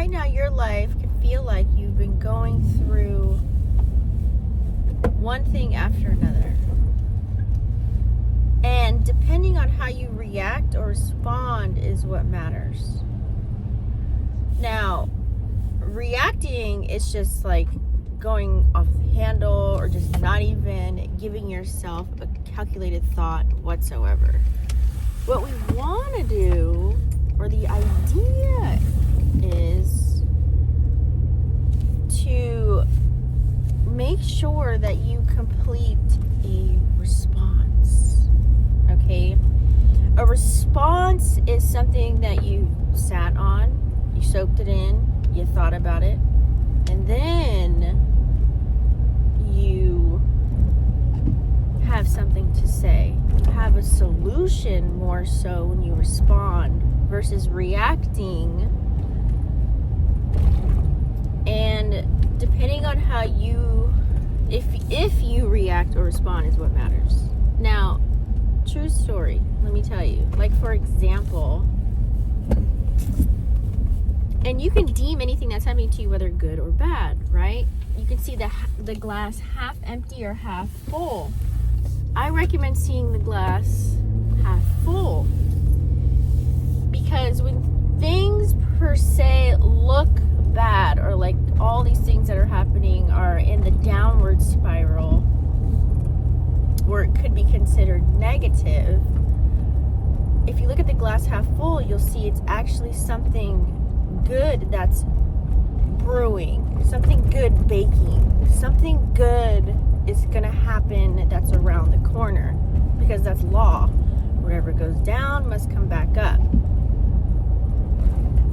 right now your life can feel like you've been going through one thing after another. And depending on how you react or respond is what matters. Now, reacting is just like going off the handle or just not even giving yourself a calculated thought whatsoever. What we want to do, or the idea is to make sure that you complete a response. Okay? A response is something that you sat on, you soaked it in, you thought about it, and then you have something to say. You have a solution more so when you respond versus reacting. And depending on how you, if you react or respond is what matters. Now, true story, let me tell you. Like, for example, and you can deem anything that's happening to you whether good or bad, right? You can see the glass half empty or half full. I recommend seeing the glass half full, because when things per se look bad, or like all these things that are happening are in the downward spiral where it could be considered negative, if you look at the glass half full, you'll see it's actually something good that's brewing, something good baking, something good is gonna happen that's around the corner, because that's law. Whatever goes down must come back up.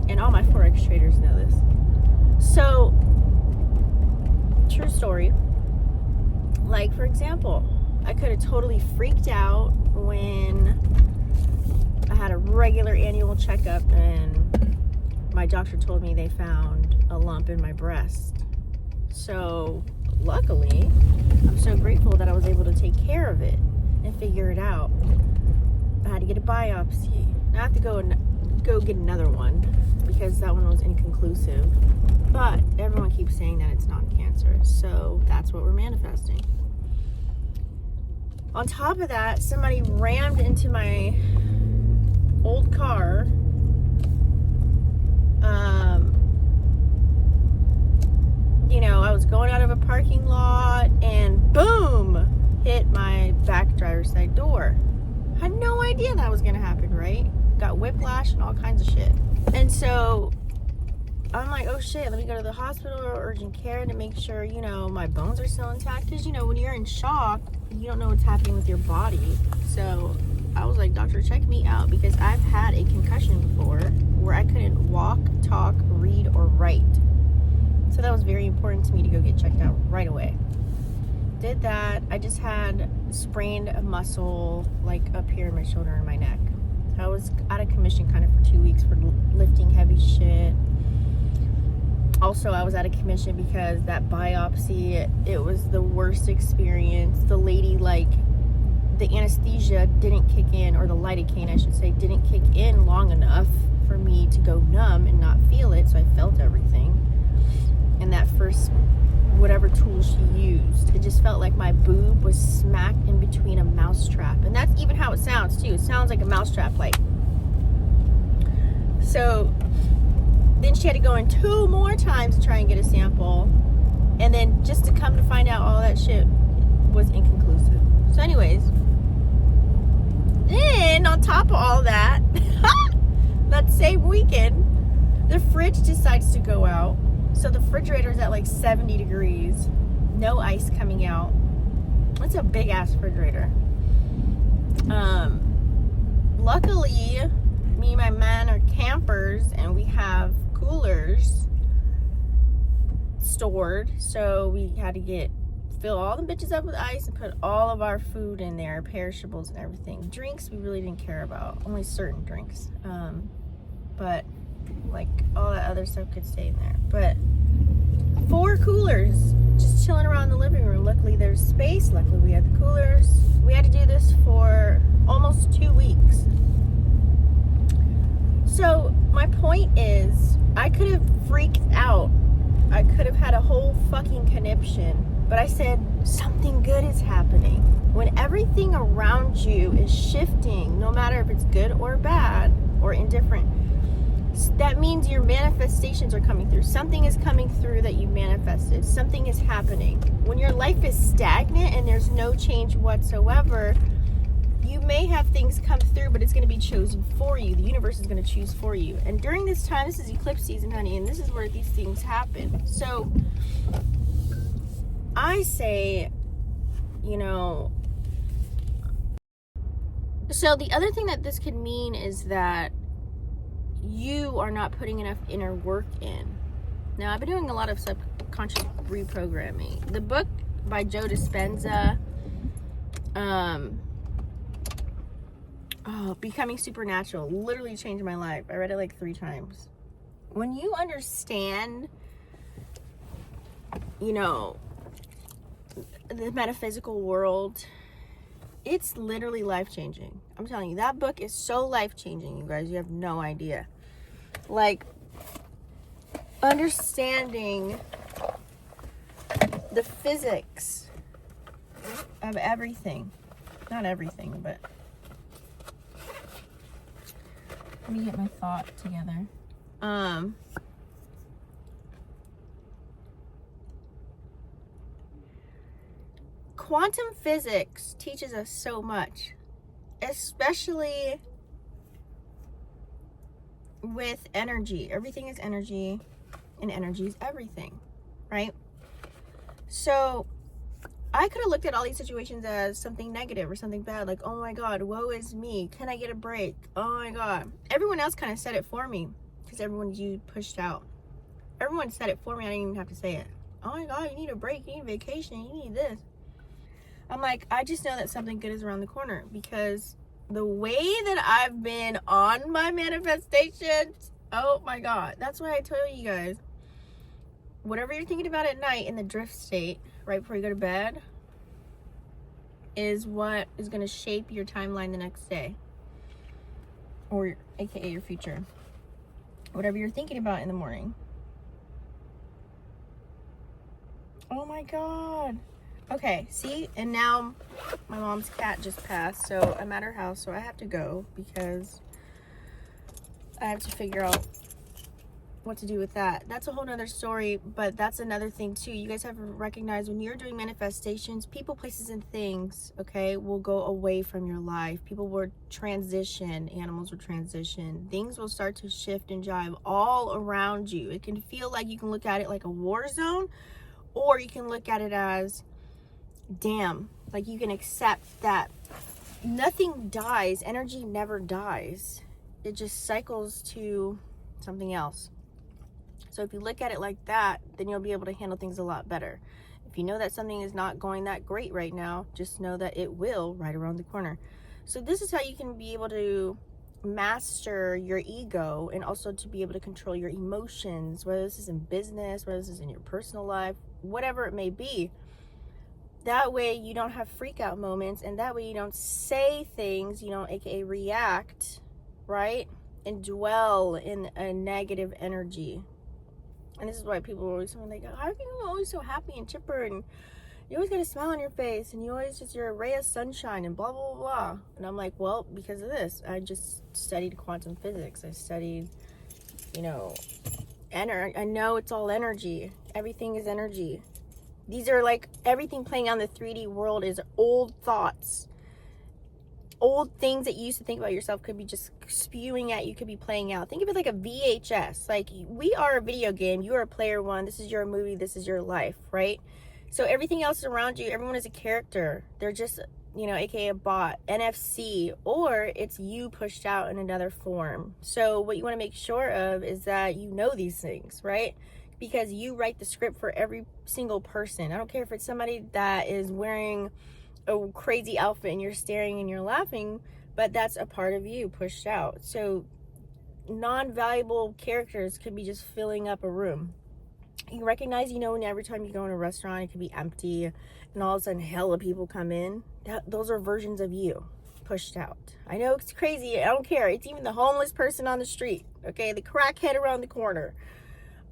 And all my Forex traders know this. So, true story. Like, for example, I could have totally freaked out when I had a regular annual checkup and my doctor told me they found a lump in my breast. So, luckily, I'm so grateful that I was able to take care of it and figure it out. I had to get a biopsy. I have to go get another one because that one was inconclusive. But everyone keeps saying that it's not cancerous, so that's what we're manifesting. On top of that, somebody rammed into my old car. I was going out of a parking lot and boom, hit my back driver's side door. Had no idea that was gonna happen, right? Got whiplash and all kinds of shit. And so I'm like, oh shit, let me go to the hospital or urgent care to make sure, my bones are still intact. Because, when you're in shock, you don't know what's happening with your body. So I was like, doctor, check me out, because I've had a concussion before where I couldn't walk, talk, read, or write. So that was very important to me to go get checked out right away. Did that. I just had sprained a muscle like up here in my shoulder and my neck. I was out of commission kind of for 2 weeks for lifting heavy shit. Also, I was out of commission because that biopsy, it was the worst experience. The lady, the anesthesia didn't kick in, or the lidocaine, I should say, didn't kick in long enough for me to go numb and not feel it, so I felt everything. And that first, whatever tool she used, it just felt like my boob was smacked in between a mousetrap. And that's even how it sounds, too. It sounds like a mousetrap, So then she had to go in 2 more times to try and get a sample. And then just to come to find out all that shit was inconclusive. So anyways, then on top of all that, that same weekend, the fridge decides to go out. So the refrigerator's at 70 degrees, no ice coming out. It's a big ass refrigerator. Luckily, me and my man are campers and we have coolers stored. So we had to fill all the bitches up with ice and put all of our food in there, perishables and everything. Drinks we really didn't care about, only certain drinks. But all that other stuff could stay in there. But 4 coolers just chilling around the living room. Luckily there's space. Luckily we had the coolers. We had to do this for almost 2 weeks. So my point is, I could have freaked out. I could have had a whole fucking conniption, but I said something good is happening. When everything around you is shifting, no matter if it's good or bad or indifferent, that means your manifestations are coming through. Something is coming through that you manifested. Something is happening. When your life is stagnant and there's no change whatsoever, you may have things come through, but it's going to be chosen for you. The universe is going to choose for you. And during this time, this is eclipse season, honey, and this is where these things happen. So I say, so the other thing that this could mean is that you are not putting enough inner work in. Now, I've been doing a lot of subconscious reprogramming. The book by Joe Dispenza, Becoming Supernatural, literally changed my life. I read it like 3 times. When you understand, the metaphysical world, it's literally life-changing. I'm telling you, that book is so life-changing, you guys. You have no idea. Like, understanding the physics of everything. Not everything, but let me get my thought together. Quantum physics teaches us so much, especially with energy. Everything is energy, and energy is everything, right? So I could have looked at all these situations as something negative or something bad, like, oh my God, woe is me. Can I get a break? Oh my God. Everyone else kind of said it for me because everyone you pushed out. Everyone said it for me. I didn't even have to say it. Oh my God, you need a break. You need a vacation. You need this. I'm like, I just know that something good is around the corner, because the way that I've been on my manifestations, oh my God. That's why I tell you guys, whatever you're thinking about at night in the drift state, right before you go to bed, is what is going to shape your timeline the next day, or aka your future. Whatever you're thinking about in the morning. Oh my God. Okay, see, and now my mom's cat just passed, so I'm at her house, so I have to go because I have to figure out what to do with that. That's a whole nother story, but that's another thing too. You guys have to recognize when you're doing manifestations, people, places, and things, okay, will go away from your life. People will transition, animals will transition, things will start to shift and jive all around you. It can feel like, you can look at it like a war zone, or you can look at it as, damn, like you can accept that nothing dies. Energy never dies. It just cycles to something else. So if you look at it like that, then you'll be able to handle things a lot better. If you know that something is not going that great right now, just know that it will right around the corner. So this is how you can be able to master your ego, and also to be able to control your emotions, whether this is in business, whether this is in your personal life, whatever it may be. That way you don't have freak out moments, and that way you don't say things, aka react, right? And dwell in a negative energy. And this is why people are always like, how are you always so happy and chipper, and you always got a smile on your face, and you're a ray of sunshine, and blah, blah, blah. And I'm like, well, because of this. I just studied quantum physics. I studied, I know it's all energy. Everything is energy. These are like, everything playing on the 3D world is old thoughts. Old things that you used to think about yourself could be just spewing at you, could be playing out. Think of it like a VHS. Like, we are a video game. You are player one. This is your movie. This is your life, right? So everything else around you, everyone is a character. They're just, aka a bot, NFC, or it's you pushed out in another form. So what you want to make sure of is that you know these things, right? Because you write the script for every single person. I don't care if it's somebody that is wearing a crazy outfit and you're staring and you're laughing, but that's a part of you pushed out. So non-valuable characters could be just filling up a room. You recognize, when every time you go in a restaurant, it could be empty, and all of a sudden hella people come in. Those are versions of you pushed out. I know it's crazy. I don't care. It's even the homeless person on the street, okay? The crackhead around the corner.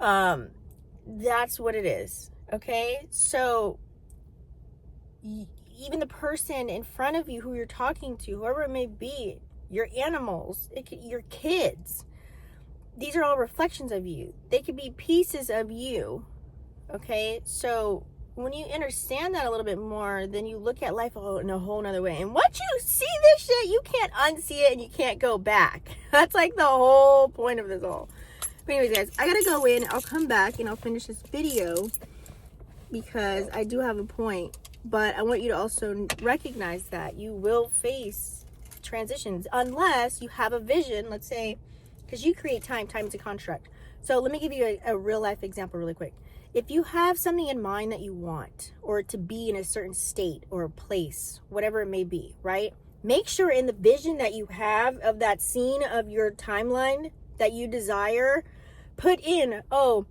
That's what it is. Okay, so even the person in front of you who you're talking to, whoever it may be, your animals, your kids, these are all reflections of you. They could be pieces of you. Okay, so when you understand that a little bit more, then you look at life in a whole nother way. And once you see this shit, you can't unsee it and you can't go back. That's like the whole point of this all. But anyways, guys, I gotta go in. I'll come back and I'll finish this video because I do have a point. But I want you to also recognize that you will face transitions unless you have a vision, let's say, because you create time. Time is a construct. So let me give you a real life example really quick. If you have something in mind that you want, or to be in a certain state or a place, whatever it may be, right? Make sure in the vision that you have of that scene of your timeline that you desire, put in, oh,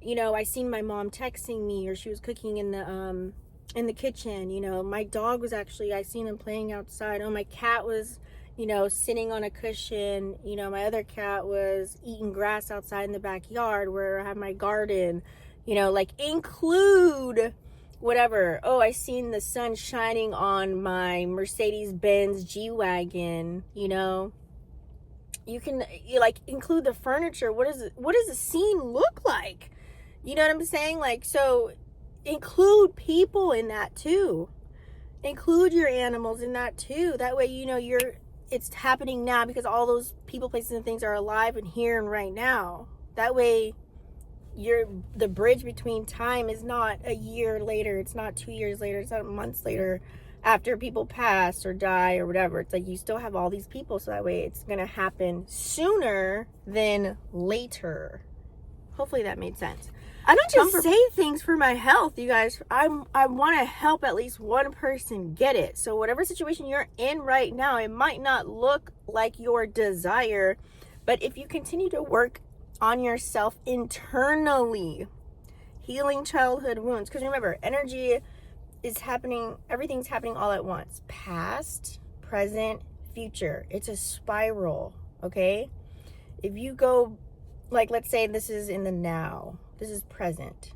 you know, I seen my mom texting me, or she was cooking in the kitchen. You know, my dog was actually, I seen him playing outside. Oh, my cat was, you know, sitting on a cushion. You know, my other cat was eating grass outside in the backyard where I have my garden. You know, like include whatever. Oh, I seen the sun shining on my Mercedes-Benz G-Wagon. You know, you like include the furniture. What does the scene look like? You know what I'm saying? Like, so include people in that too. Include your animals in that too. That way, you know, it's happening now because all those people, places, and things are alive and here and right now. That way, the bridge between time is not a year later. It's not 2 years later. It's not months later after people pass or die or whatever. It's like you still have all these people, so that way it's gonna happen sooner than later. Hopefully that made sense. I don't just say things for my health, you guys. I want to help at least one person get it. So whatever situation you're in right now, it might not look like your desire, but if you continue to work on yourself internally, healing childhood wounds, because remember, energy is happening, everything's happening all at once. Past, present, future. It's a spiral, okay? If you go, like, let's say this is in the now. This is present.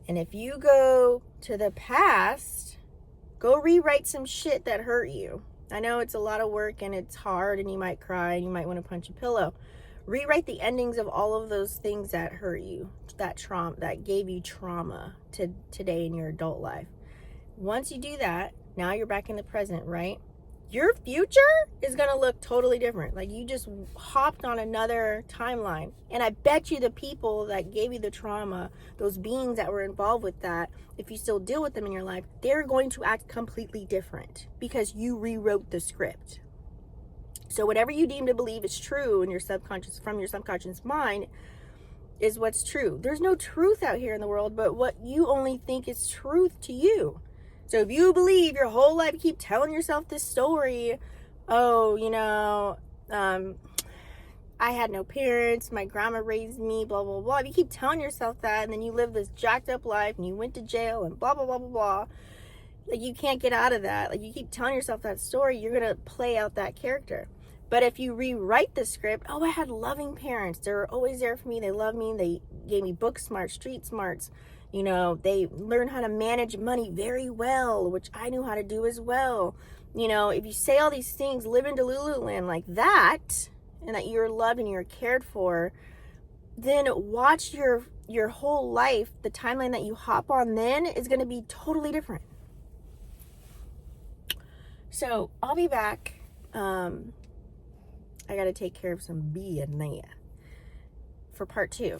And if you go to the past, go rewrite some shit that hurt you. I know it's a lot of work and it's hard and you might cry and you might want to punch a pillow. Rewrite the endings of all of those things that hurt you, that trauma, that gave you trauma to today in your adult life. Once you do that, now you're back in the present, right? Your future is going to look totally different. Like you just hopped on another timeline. And I bet you the people that gave you the trauma, those beings that were involved with that, if you still deal with them in your life, they're going to act completely different because you rewrote the script. So whatever you deem to believe is true in your subconscious, from your subconscious mind, is what's true. There's no truth out here in the world, but what you only think is truth to you. So if you believe your whole life, you keep telling yourself this story, oh, you know, I had no parents, my grandma raised me, blah, blah, blah. If you keep telling yourself that, and then you live this jacked up life, and you went to jail, and blah, blah, blah, blah, blah, like you can't get out of that. Like you keep telling yourself that story, you're going to play out that character. But if you rewrite the script, oh, I had loving parents. They were always there for me. They loved me. They gave me book smarts, street smarts. You know, they learned how to manage money very well, which I knew how to do as well. You know, if you say all these things, live in Delululand like that, and that you're loved and you're cared for, then watch your whole life, the timeline that you hop on then is going to be totally different. So I'll be back. I got to take care of some Bia for part 2.